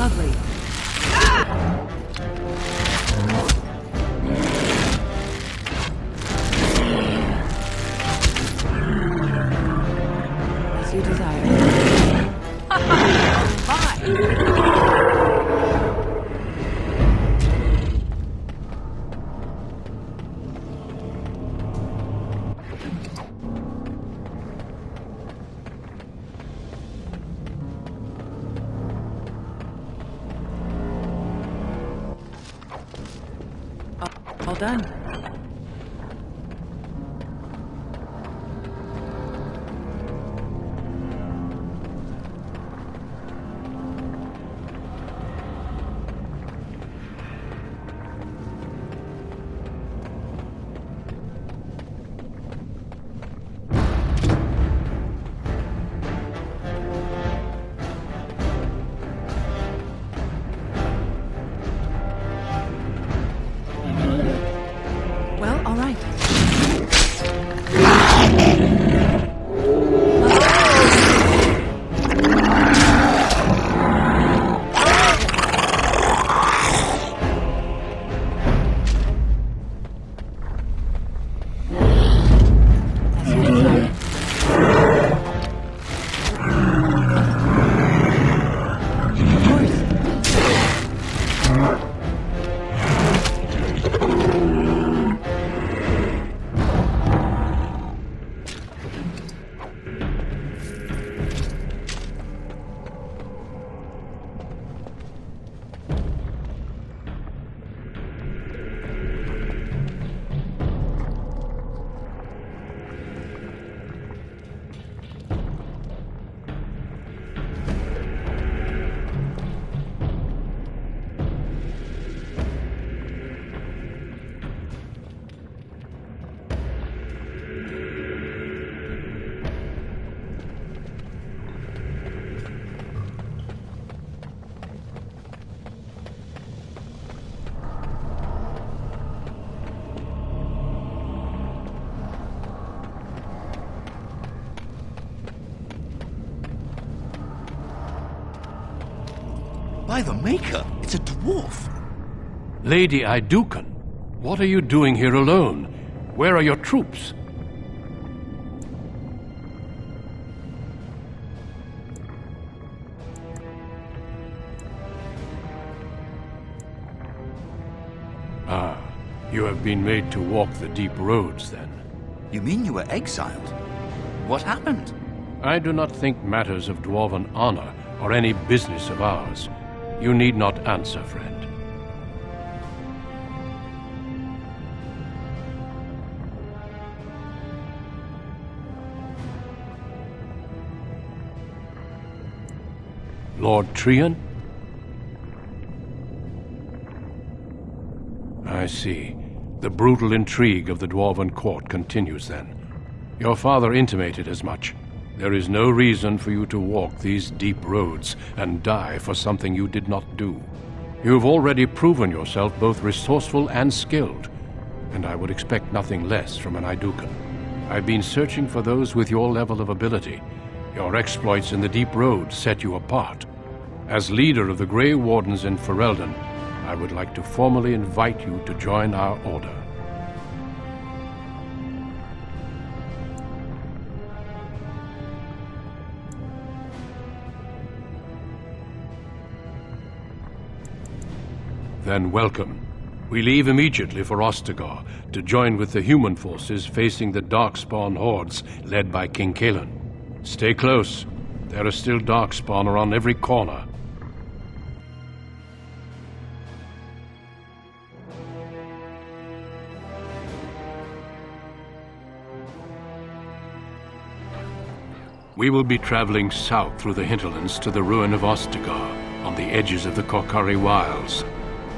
Lovely. As you desire. All done. Well, all right. As you desire. Of course. By the Maker, it's a dwarf. Lady Idukan, what are you doing here alone? Where are your troops? Ah, you have been made to walk the deep roads, then. You mean you were exiled? What happened? I do not think matters of dwarven honor are any business of ours. You need not answer, friend. Lord Trian? I see. The brutal intrigue of the Dwarven court continues then. Your father intimated as much. There is no reason for you to walk these deep roads and die for something you did not do. You've already proven yourself both resourceful and skilled, and I would expect nothing less from an Idukan. I've been searching for those with your level of ability. Your exploits in the deep roads set you apart. As leader of the Grey Wardens in Ferelden, I would like to formally invite you to join our order. Then welcome. We leave immediately for Ostagar to join with the human forces facing the Darkspawn hordes led by King Kalen. Stay close. There are still Darkspawn around every corner. We will be traveling south through the hinterlands to the ruin of Ostagar on the edges of the Korkari Wilds.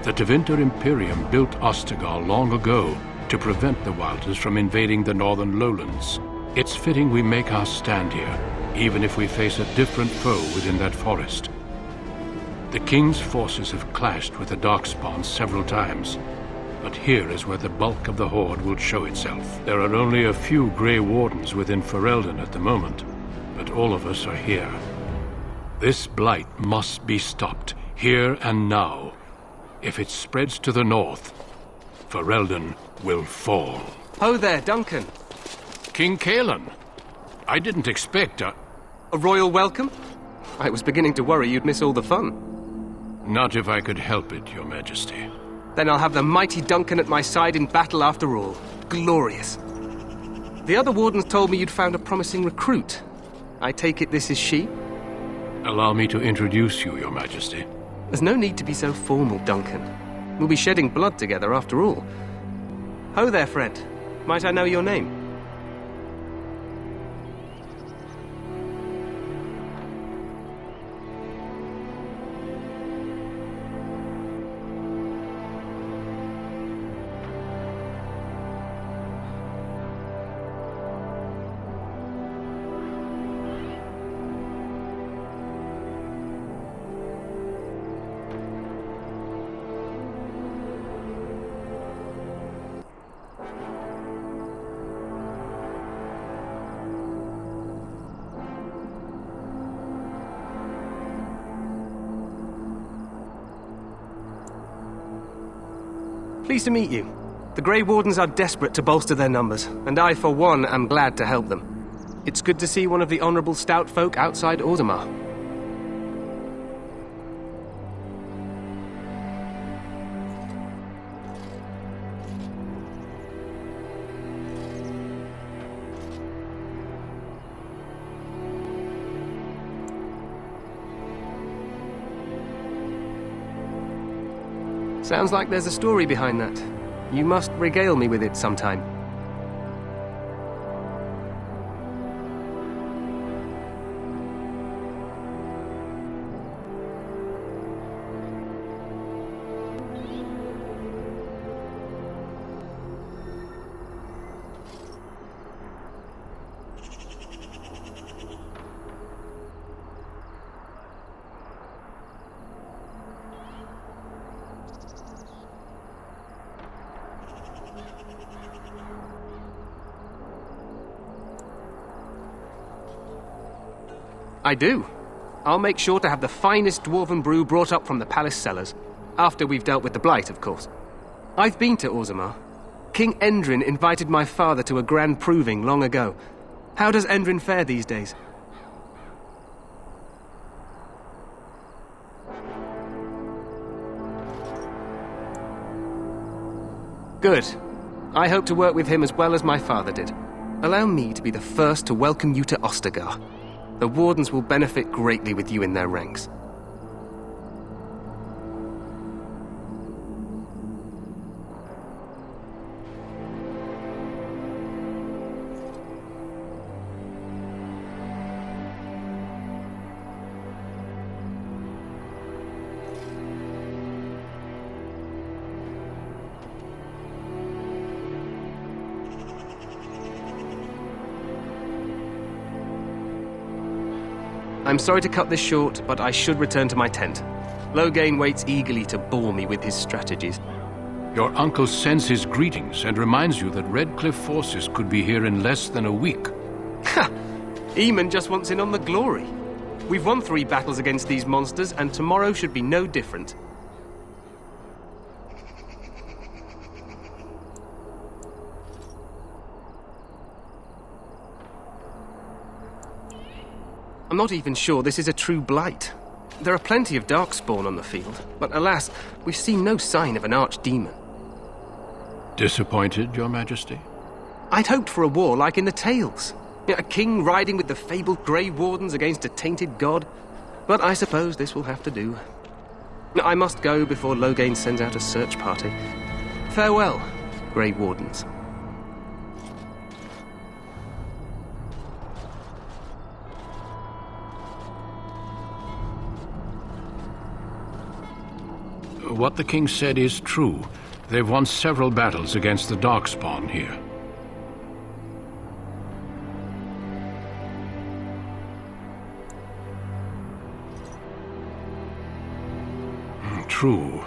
The Tevinter Imperium built Ostagar long ago to prevent the Wilders from invading the northern lowlands. It's fitting we make our stand here, even if we face a different foe within that forest. The King's forces have clashed with the Darkspawn several times, but here is where the bulk of the Horde will show itself. There are only a few Grey Wardens within Ferelden at the moment, but all of us are here. This blight must be stopped, here and now. If it spreads to the north, Ferelden will fall. Ho there, Duncan. King Caelan, I didn't expect A royal welcome? I was beginning to worry you'd miss all the fun. Not if I could help it, Your Majesty. Then I'll have the mighty Duncan at my side in battle after all. Glorious. The other wardens told me you'd found a promising recruit. I take it this is she? Allow me to introduce you, Your Majesty. There's no need to be so formal, Duncan. We'll be shedding blood together after all. Ho there, friend. Might I know your name? Pleased to meet you. The Grey Wardens are desperate to bolster their numbers, and I, for one, am glad to help them. It's good to see one of the honorable stout folk outside Ordomar. Sounds like there's a story behind that. You must regale me with it sometime. I do. I'll make sure to have the finest dwarven brew brought up from the palace cellars. After we've dealt with the blight, of course. I've been to Orzammar. King Endrin invited my father to a grand proving long ago. How does Endrin fare these days? Good. I hope to work with him as well as my father did. Allow me to be the first to welcome you to Ostagar. The Wardens will benefit greatly with you in their ranks. I'm sorry to cut this short, but I should return to my tent. Loghain waits eagerly to bore me with his strategies. Your uncle sends his greetings and reminds you that Redcliffe forces could be here in less than a week. Ha! Eamon just wants in on the glory. We've won 3 battles against these monsters, and tomorrow should be no different. I'm not even sure this is a true blight. There are plenty of darkspawn on the field, but alas, we've seen no sign of an archdemon. Disappointed, Your Majesty? I'd hoped for a war like in the tales. A king riding with the fabled Grey Wardens against a tainted god. But I suppose this will have to do. I must go before Loghain sends out a search party. Farewell, Grey Wardens. What the king said is true. They've won several battles against the Darkspawn here. True.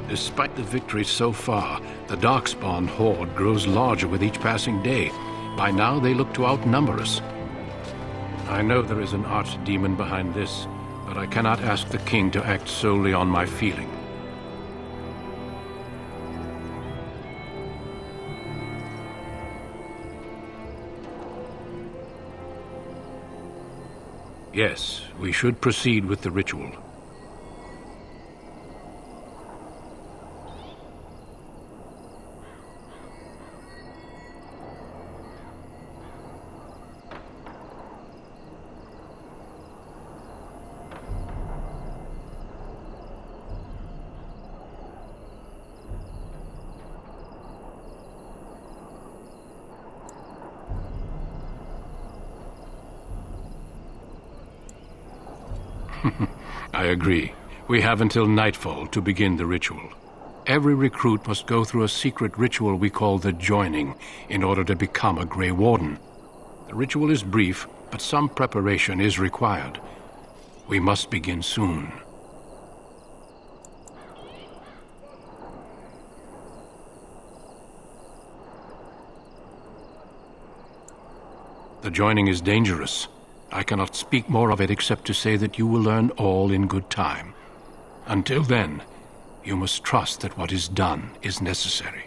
Despite the victories so far, the Darkspawn horde grows larger with each passing day. By now, they look to outnumber us. I know there is an archdemon behind this, but I cannot ask the king to act solely on my feeling. Yes, we should proceed with the ritual. I agree. We have until nightfall to begin the ritual. Every recruit must go through a secret ritual we call the joining in order to become a Grey Warden. The ritual is brief, but some preparation is required. We must begin soon. The joining is dangerous. I cannot speak more of it except to say that you will learn all in good time. Until then, you must trust that what is done is necessary.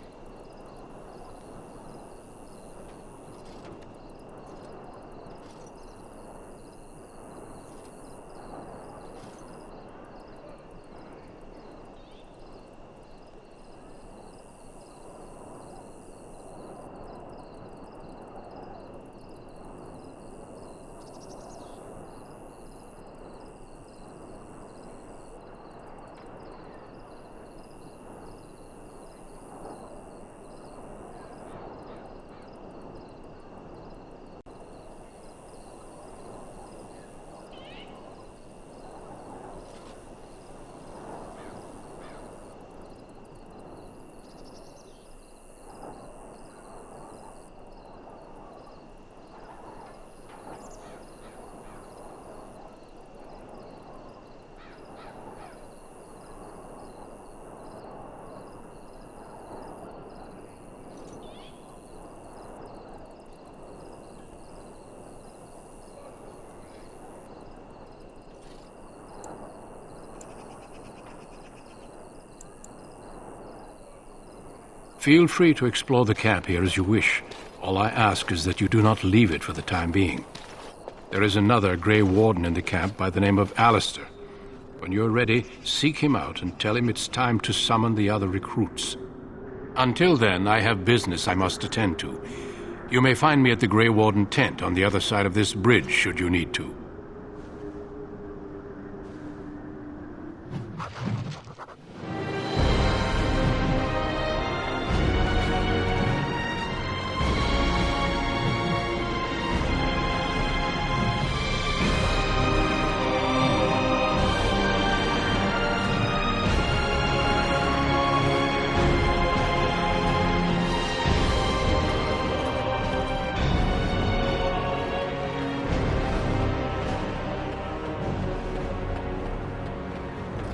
Feel free to explore the camp here as you wish. All I ask is that you do not leave it for the time being. There is another Grey Warden in the camp by the name of Alistair. When you're ready, seek him out and tell him it's time to summon the other recruits. Until then, I have business I must attend to. You may find me at the Grey Warden tent on the other side of this bridge, should you need to.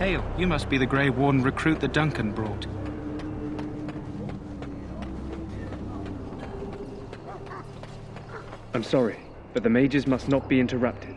Hail, you must be the Grey Warden recruit that Duncan brought. I'm sorry, but the mages must not be interrupted.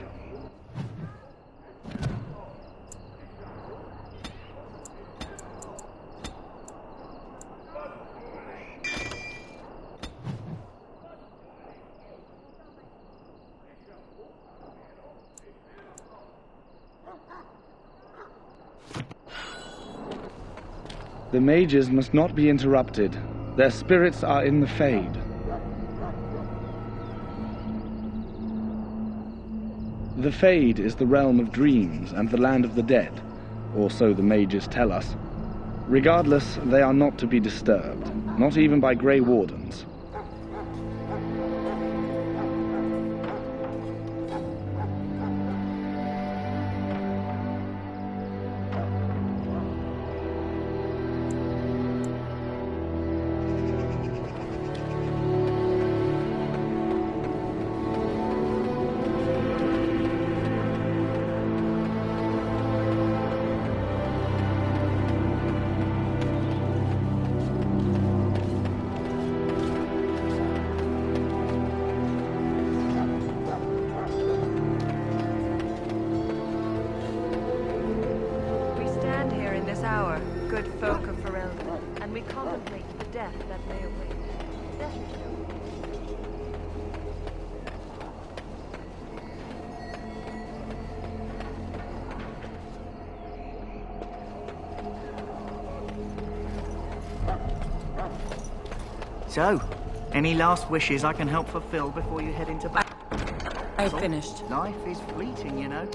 The mages must not be interrupted. Their spirits are in the Fade. The Fade is the realm of dreams and the land of the dead, or so the mages tell us. Regardless, they are not to be disturbed, not even by Grey Wardens. hour, good folk of Serenda, and we contemplate the death that may await. Death is no So, any last wishes I can help fulfill before you head into battle? I've finished. Life is fleeting, you know.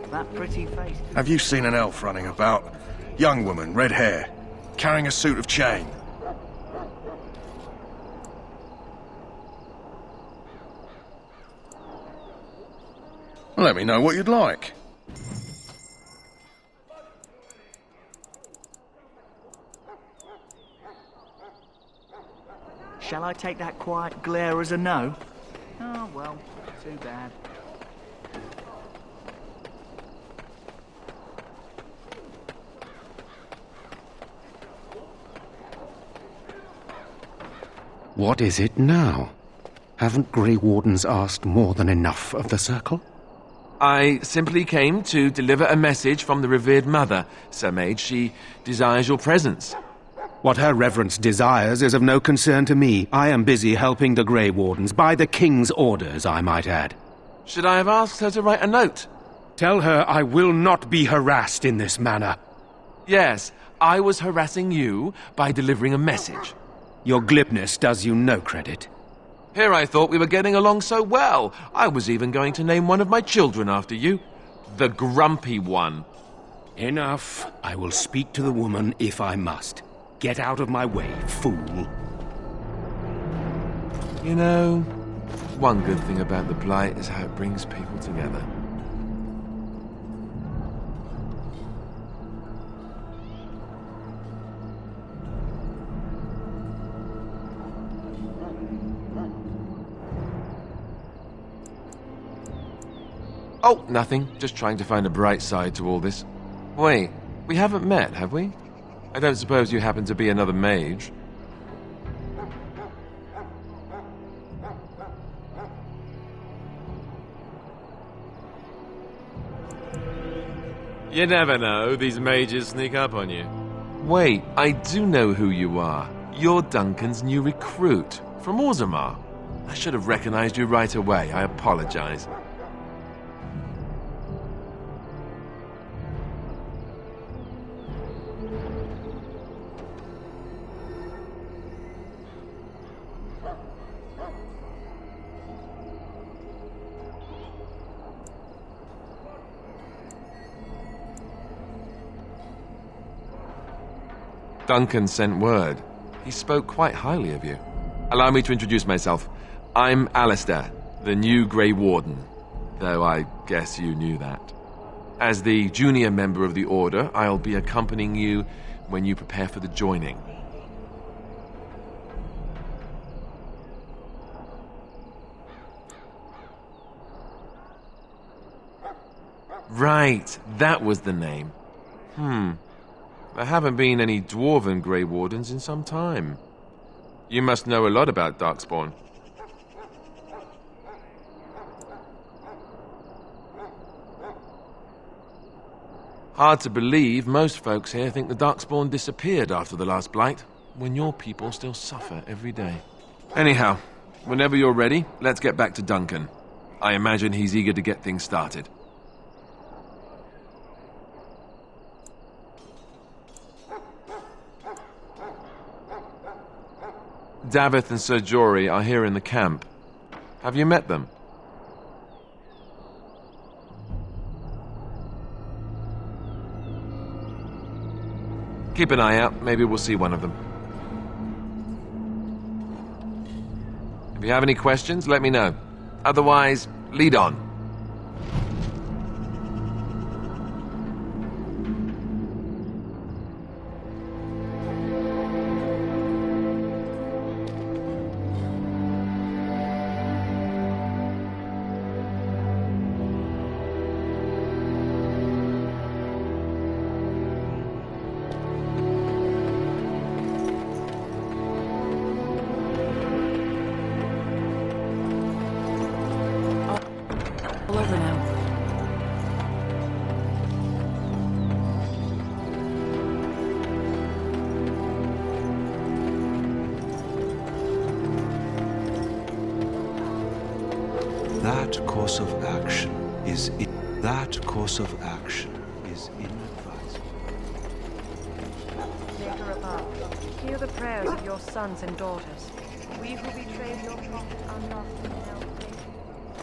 That pretty face. Have you seen an elf running about? Young woman, red hair, carrying a suit of chain. Let me know what you'd like. Shall I take that quiet glare as a no? Oh, well, too bad. What is it now? Haven't Grey Wardens asked more than enough of the Circle? I simply came to deliver a message from the revered mother, Sir Mage. She desires your presence. What her reverence desires is of no concern to me. I am busy helping the Grey Wardens, by the King's orders, I might add. Should I have asked her to write a note? Tell her I will not be harassed in this manner. Yes, I was harassing you by delivering a message. Your glibness does you no credit. Here I thought we were getting along so well. I was even going to name one of my children after you. The Grumpy One. Enough. I will speak to the woman if I must. Get out of my way, fool. You know, one good thing about the Blight is how it brings people together. Oh, nothing. Just trying to find a bright side to all this. Wait, we haven't met, have we? I don't suppose you happen to be another mage? You never know, these mages sneak up on you. Wait, I do know who you are. You're Duncan's new recruit, from Orzammar. I should have recognized you right away, I apologize. Duncan sent word. He spoke quite highly of you. Allow me to introduce myself. I'm Alistair, the new Grey Warden, though I guess you knew that. As the junior member of the Order, I'll be accompanying you when you prepare for the joining. Right, that was the name. There haven't been any Dwarven Grey Wardens in some time. You must know a lot about Darkspawn. Hard to believe, most folks here think the Darkspawn disappeared after the last Blight, when your people still suffer every day. Anyhow, whenever you're ready, let's get back to Duncan. I imagine he's eager to get things started. Davith and Sir Jory are here in the camp. Have you met them? Keep an eye out. Maybe we'll see one of them. If you have any questions, let me know. Otherwise, lead on. All over now. course of action is inadvisable. Maker above, hear the prayers of your sons and daughters. We who betrayed your prophet are not in hell.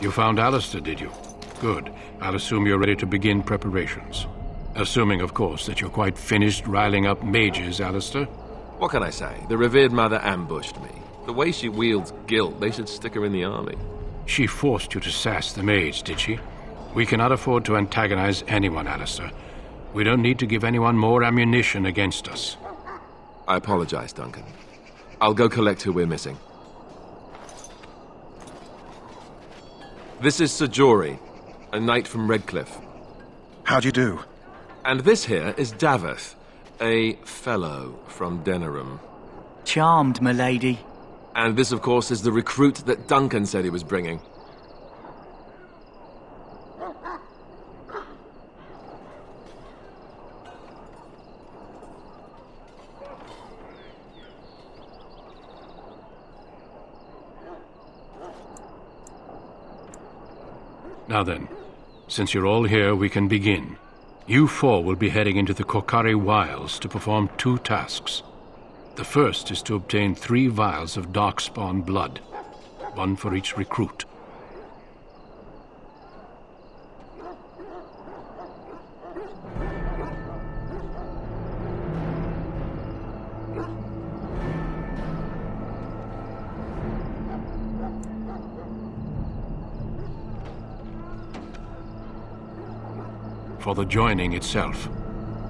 You found Alistair, did you? Good. I'll assume you're ready to begin preparations. Assuming, of course, that you're quite finished riling up mages, Alistair. What can I say? The revered mother ambushed me. The way she wields guilt, they should stick her in the army. She forced you to sass the mage, did she? We cannot afford to antagonize anyone, Alistair. We don't need to give anyone more ammunition against us. I apologize, Duncan. I'll go collect who we're missing. This is Sir Jory, a knight from Redcliffe. How do you do? And this here is Daveth, a fellow from Denerim. Charmed, milady. And this, of course, is the recruit that Duncan said he was bringing. Now then, since you're all here, we can begin. You four will be heading into the Korcari Wilds to perform 2 tasks. The first is to obtain 3 vials of Darkspawn blood, 1 for each recruit. For the joining itself,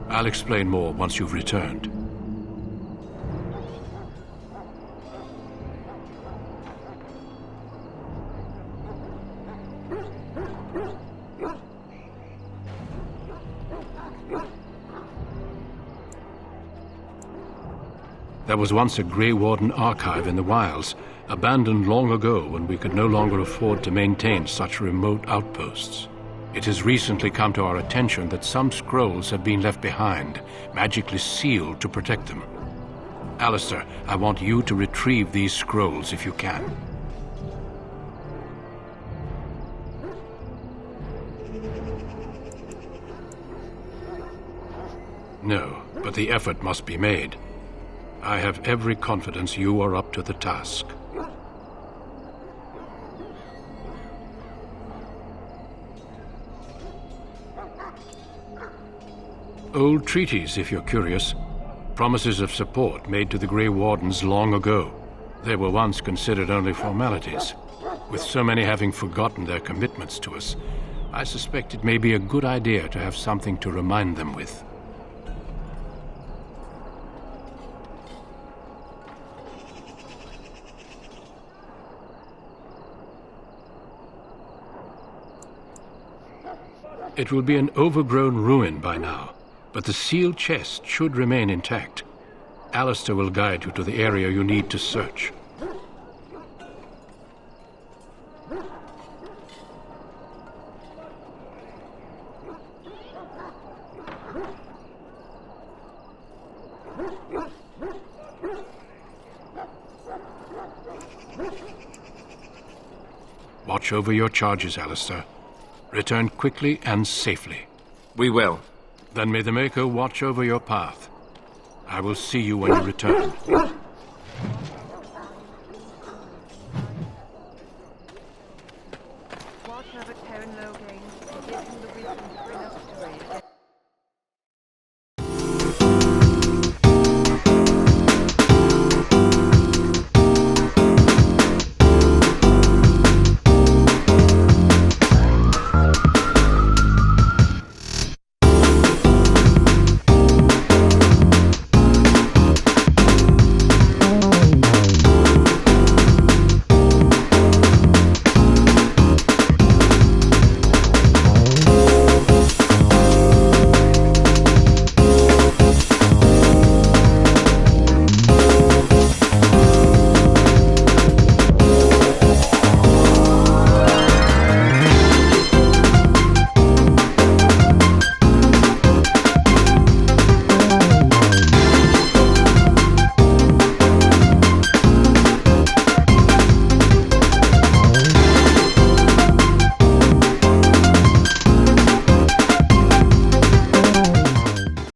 I'll explain more once you've returned. There was once a Grey Warden archive in the wilds, abandoned long ago when we could no longer afford to maintain such remote outposts. It has recently come to our attention that some scrolls have been left behind, magically sealed to protect them. Alistair, I want you to retrieve these scrolls if you can. No, but the effort must be made. I have every confidence you are up to the task. Old treaties, if you're curious. Promises of support made to the Grey Wardens long ago. They were once considered only formalities. With so many having forgotten their commitments to us, I suspect it may be a good idea to have something to remind them with. It will be an overgrown ruin by now, but the sealed chest should remain intact. Alistair will guide you to the area you need to search. Watch over your charges, Alistair. Return quickly and safely. We will. Then may the Maker watch over your path. I will see you when you return. Watch over Terran Logain and give him the wisdom to bring us to Serenda.